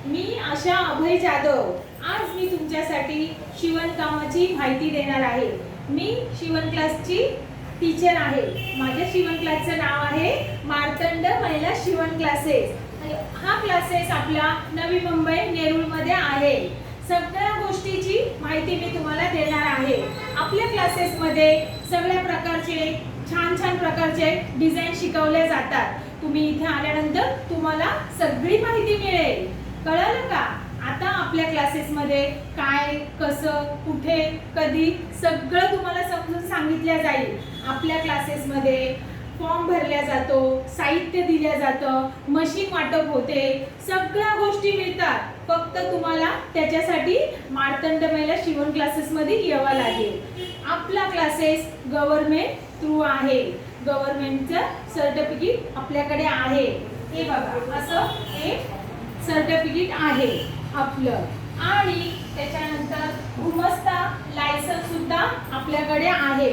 मी आशा अभय जाधव आज मी तुमच्यासाठी शिवणकामाची माहिती देणार आहे। मी शिवण क्लासची टीचर आहे। माझ्या शिवण क्लासचं नाव आहे मार्तंड महिला शिवण क्लासेस। हा क्लासेस आपला नवी मुंबई नेरूळमध्ये आहे। सगळ्या गोष्टीची माहिती मी तुम्हाला देणार आहे। आपल्या क्लासेसमध्ये सगळ्या प्रकारचे छान प्रकारचे डिझाइन शिकवले जातात। तुम्ही इथे आल्यानंतर तुम्हाला सगळी माहिती मिळेल। कळलं का? आता आपल्या क्लासेसमध्ये काय कसं कुठे कधी सगळं तुम्हाला समजून सांगितलं जाईल। आपल्या क्लासेसमध्ये फॉर्म भरला जातो, साहित्य दिलं जातं, मशीन वाटप होते, सगळ्या गोष्टी मिळतात। फक्त तुम्हाला त्याच्यासाठी मार्तंड महिला शिवण क्लासेसमध्ये यावं लागेल। आपला क्लासेस गव्हर्नमेंट थ्रू आहे। गव्हर्नमेंटचं सर्टिफिकेट आपल्याकडे आहे। हे बघा असं हे सर्टिफिकेट आहे आपलं। आणि त्याच्यानंतर गुमस्ता लायसन्स सुद्धा आपल्याकडे आहे।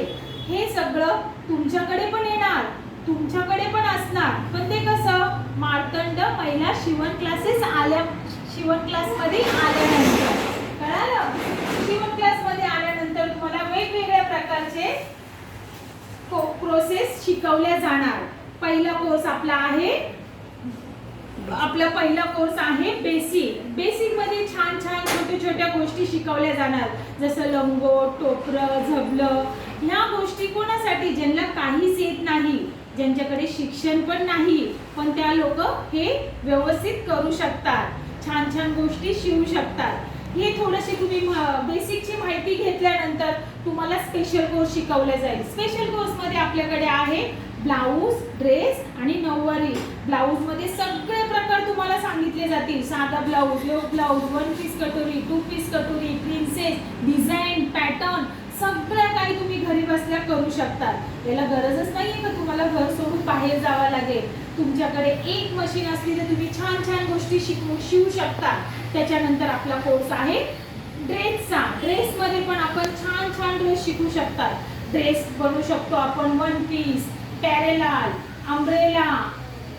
हे सगळं तुमच्याकडे पण येणार, तुमच्याकडे पण असणार। पण ते कसं मार्तंड महिला शिवण क्लासेस शिवण क्लासमध्ये आल्यानंतर कळालं। शिवण क्लासमध्ये आल्यानंतर तुम्हाला वेगवेगळ्या प्रकारचे प्रोसेस शिकवल्या जाणार। पहिला कोर्स आपला पहिला कोर्स आहे बेसिक। बेसिक मध्ये छान छोट्या गोष्टी शिकवल्या जाणार, जसं लंगोट, टोपरं, झबलं। ह्या गोष्टी कोणासाठी? ज्यांना काहीच येत नाही, ज्यांच्याकडे शिक्षण पण नाही, पण त्या लोक हे व्यवस्थित करू शकतात, छान गोष्टी शिवू शकतात। हे थोडीशी तुम्ही बेसिकची माहिती घेतल्यानंतर तुम्हाला स्पेशल कोर्स शिकवले जाईल। स्पेशल कोर्स मध्ये आपल्याकडे आहे ब्लाऊज, ड्रेस आणि नऊवारी। ब्लाऊज मध्ये सगळे प्रकार तुम्हाला सांगितले जातील। साधा ब्लाऊज, लोक ब्लाऊज, वन पीस कटोरी, टू पीस कटोरी, प्रिन्सेस, डिझाइन, पॅटर्न, सगळं काही तुम्ही घरी बसल्या करू शकता। याला गरजच नाहीये का तुम्हाला घर सोडून बाहेर जावं लागेल। तुमच्याकडे एक मशीन असली तर तुम्ही छान गोष्टी शिवू शकता। त्याच्यानंतर आपला कोर्स आहे ड्रेसचा। ड्रेस मध्ये पण आपण छान ड्रेस शिकू शकता। ड्रेस बनवू शकतो आपण वन पीस, पॅरेलाल, अम्ब्रेला,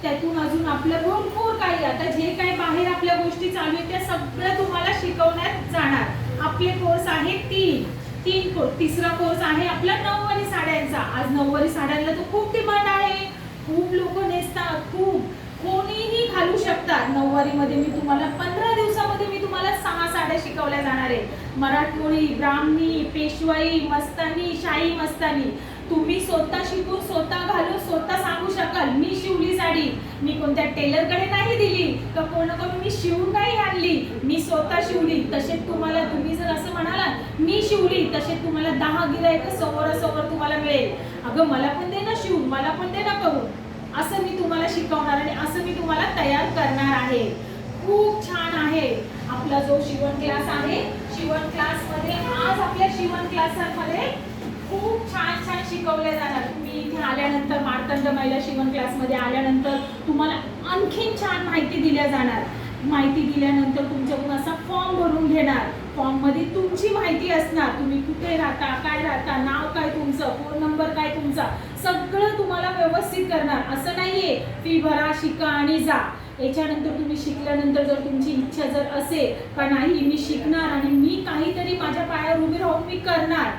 त्यातून अजून आपलं भरपूर काही। आता जे काही बाहेर आपल्या गोष्टी चालू आहेत त्या सगळ्या तुम्हाला शिकवण्यात जाणार। आपले कोर्स आहे तीन कोर्स। तिसरा कोर्स आहे आपला नऊवारी साड्यांचा। आज नऊवारी साड्यांना तर खूप डिमांड आहे, खूप लोक नेसतात, खूप कोणीही घालू शकतात। नऊवारी मध्ये मी तुम्हाला 15 दिवसामध्ये मी तुम्हाला 6 साड्या शिकवल्या जाणार आहे। मराठमोळी, ब्राह्मणी, पेशवाई, मस्तानी, शाही मस्तानी। तुम्ही स्वतः शिकून, स्वतः घालून, स्वतः सांगू शकाल मी शिवली साडी। मी कोणत्या टेलर कडे नाही दिली का कोणाकडून मी शिवून नाही आणली, मी स्वतः शिवली। तसेच तुम्हाला, तुम्ही जर असं म्हणाला मी शिवली, तसे तुम्हाला 10 गिऱ्हाईक समोरासमोर तुम्हाला मिळेल। अगं मला पण दे ना शिवून, मला पण दे ना करून, असं मी तुम्हाला शिकवणार आणि असं मी तुम्हाला तयार करणार आहे। खूप छान आहे आपला जो शिवण क्लास आहे। शिवण क्लास मध्ये आज आपल्या शिवण क्लासमध्ये खूप छान शिकवले जाणार। तुम्ही इथे आल्यानंतर मार्तंड महिला शिवण क्लास मध्ये आल्यानंतर तुम्हाला आणखीन छान माहिती दिल्या जाणार। माहिती दिल्यानंतर तुमच्याकडून असा फॉर्म भरून घेणार। फॉर्म मध्ये तुमची माहिती असणार, तुम्ही कुठे राहता, काय राहता, नाव काय तुमचं, फोन नंबर काय तुमचा, सगळं तुम्हाला व्यवस्थित करणार। असं नाहीये फी भरा, शिका आणि जा। याच्यानंतर तुम्ही शिकल्यानंतर जर तुमची इच्छा जर असेल का नाही मी शिकणार आणि मी काहीतरी माझ्या पायावर उभी राहून मी करणार,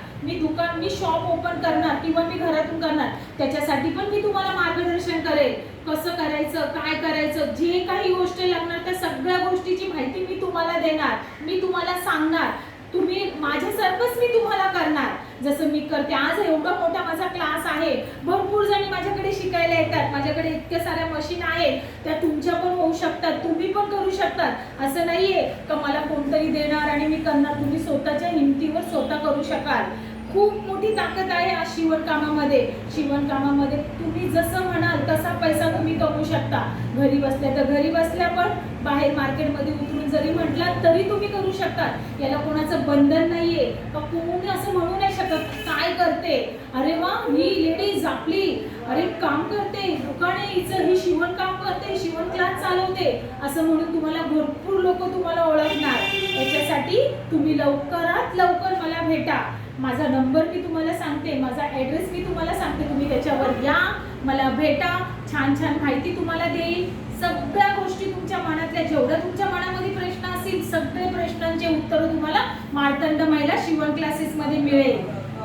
मी शॉप ओपन करणार किंवा मी घरातून करणार, त्याच्यासाठी पण मी तुम्हाला मार्गदर्शन करेल। कसं करायचं, काय करायचं, जे काही गोष्टी लागणार त्या सगळ्या गोष्टीची माहिती मी तुम्हाला देणार, मी तुम्हाला सांगणार। तुम्ही माझ्यासारखंच मी तुम्हाला करणार जसं मी करते। आज एवढा मोठा माझा क्लास आहे, भरपूर जणी माझ्याकडे शिकायला येतात। माझ्याकडे इतक्या साऱ्या मशीन आहेत, त्या तुमच्या पण होऊ शकतात, तुम्ही पण करू शकतात। असं नाहीये का मला कोणतरी देणार आणि मी करणार, तुम्ही स्वतःच्या हिमतीवर स्वतः करू शकाल। खूप मोठी ताकद आहे आज शिवणकामामध्ये। शिवणकामामध्ये तुम्ही जसं म्हणाल तसा पैसा तुम्ही कमवू शकता। घरी बसल्या तर घरी बसल्या, पण बाहेर मार्केटमध्ये उतरून जरी म्हटलात तरी तुम्ही करू शकता। याला कोणाचं बंधन नाहीये। कोणी असं म्हणू नाही शकत काय करते, अरे वा ही लेडीज आपली, अरे काम करते, दुकाने हिचं, ही शिवण काम करते, शिवण क्लास चालवते, असं म्हणून तुम्हाला भरपूर लोक तुम्हाला ओळखणार। याच्यासाठी तुम्ही लवकरात लवकर मला भेटा। माझा नंबर मी तुम्हाला सांगते, माझा ॲड्रेस मी तुम्हाला सांगते, तुम्ही त्याच्यावर या, मला भेटा, छान माहिती तुम्हाला देईल। सगळ्या गोष्टी तुमच्या मनातल्या, जेवढं तुमच्या मनामध्ये मार्तंड महिला शिवण क्लासेस मध्ये मिळेल.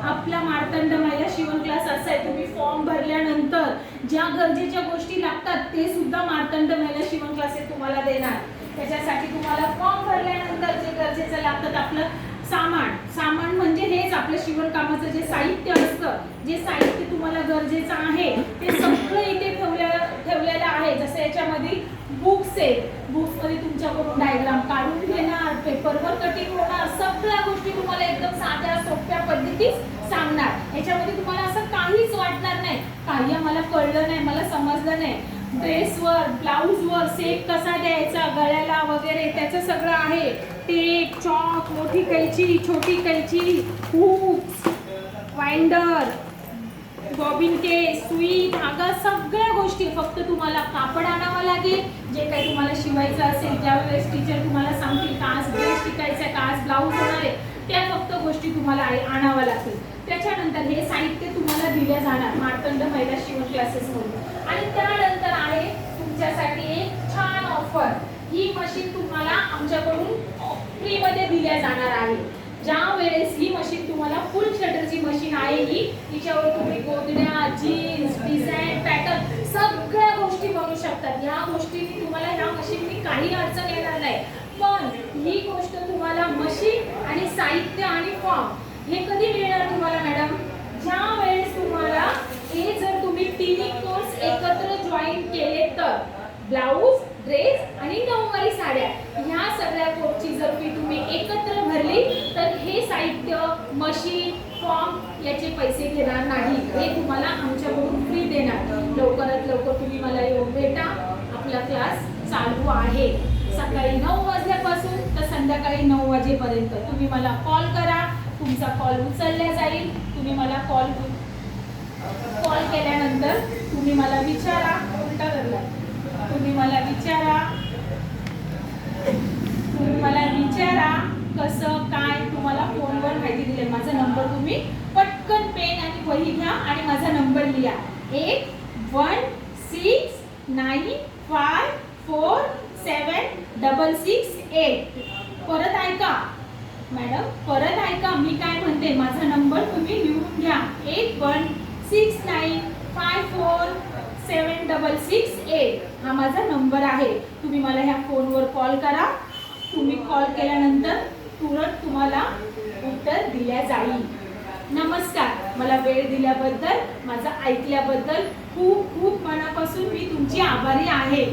आपला मार्तंड महिला शिवण क्लास असा आहे, तुम्ही फॉर्म भरल्यानंतर ज्या गरजेच्या गोष्टी लागतात ते सुद्धा मार्तंड महिला शिवण क्लासेस तुम्हाला देणार. त्याच्यासाठी तुम्हाला फॉर्म भरल्यानंतर जे गरजेचं लागतं आपलं सामान म्हणजे हेच आपलं शिवण कामाचं जे साहित्य असतं, जे साहित्य तुम्हाला गरजेचं आहे ते सगळं इथे ठेवलेलं आहे. जसं याच्यामध्ये बुक्स आहेत, बुक्समध्ये तुमच्याकडून डायग्राम काढून घेणार, पेपरवर कटिंग होणार, सगळ्या गोष्टी तुम्हाला एकदम साध्या सोप्या पद्धतीत सांगणार. याच्यामध्ये तुम्हाला असं काहीच वाटणार नाही काही मला कळलं नाही, मला समजलं नाही. ड्रेसवर ब्लाऊजवर सेट कसा द्यायचा गळ्याला वगैरे त्याचं सगळं आहे. टेप, चॉक, मोठी कैची, छोटी कैची, हुक्स, वाइंडर, बॉबिन केस, सुई, धागा, सगळ्या गोष्टी. फक्त तुम्हाला कापड आणावं लागेल. जे काही तुम्हाला शिवायचं असेल त्यावेळेस टीचर तुम्हाला सांगतील का आज ड्रेस शिकायचा आहे, का आज ब्लाऊज होणार आहे, त्या फक्त गोष्टी तुम्हाला आणाव्या लागतील. त्याच्यानंतर हे साहित्य तुम्हाला दिले जाणार मार्तंड महिला शिवण क्लासेसमधून. आणि त्यानंतर आहे तुमच्यासाठी एक छान ऑफर. ही मशीन तुम्हाला आमच्याकडून फ्रीमध्ये दिल्या जाणार आहे. ज्या वेळेस ही मशीन तुम्हाला फुल शटरची मशीन आहे, ही तिच्यावर तुम्ही गोधड्या, जीन्स, डिझाईन, पॅटर्न सगळ्या गोष्टी बनवू शकतात. ह्या गोष्टींनी तुम्हाला ह्या मशीननी काही अडचण येणार नाही. पण ही गोष्ट तुम्हाला मशीन आणि साहित्य आणि फॉर्म हे कधी मिळणार तुम्हाला मॅडम? ज्या वेळेस तुम्हाला हे जर तुम्ही तिन्ही कोर्स एकत्र जॉईन केले तर ब्लाऊज, ड्रेस आणि नऊवारी साड्या ह्या सगळ्या कोर्सची जर फी तुम्ही एकत्र भरली तर हे साहित्य, मशीन, फॉर्म याचे पैसे घेणार नाही. हे तुम्हाला आमच्याकडून फ्री देणार. लवकरात लवकर तुम्ही मला येऊन भेटा. आपला क्लास चालू आहे सकाळी 9 वाजल्यापासून तर संध्याकाळी 9 वाजेपर्यंत. तुम्ही मला कॉल करा, तुमचा कॉल उचलला जाईल. तुम्ही मला कॉल केल्यानंतर तुम्ही मला विचारा, तुम्ही मला विचारा कसं काय. तुम्हाला फोनवर माहिती दिली. माझा नंबर तुम्ही पटकन पेन आणि वही घ्या आणि माझा नंबर लिहा. 8169547668. परत ऐका मॅडम, परत ऐका मी काय म्हणते. माझा नंबर तुम्ही लिहून घ्या. 8169547668 हा माझा नंबर आहे. तुम्ही मला ह्या फोनवर कॉल करा. तुम्ही कॉल केल्यानंतर तुरंत तुम्हाला उत्तर दिल्या जाईल. नमस्कार. मला वेळ दिल्याबद्दल, माझं ऐकल्याबद्दल खूप खूप मनापासून मी तुमची आभारी आहे.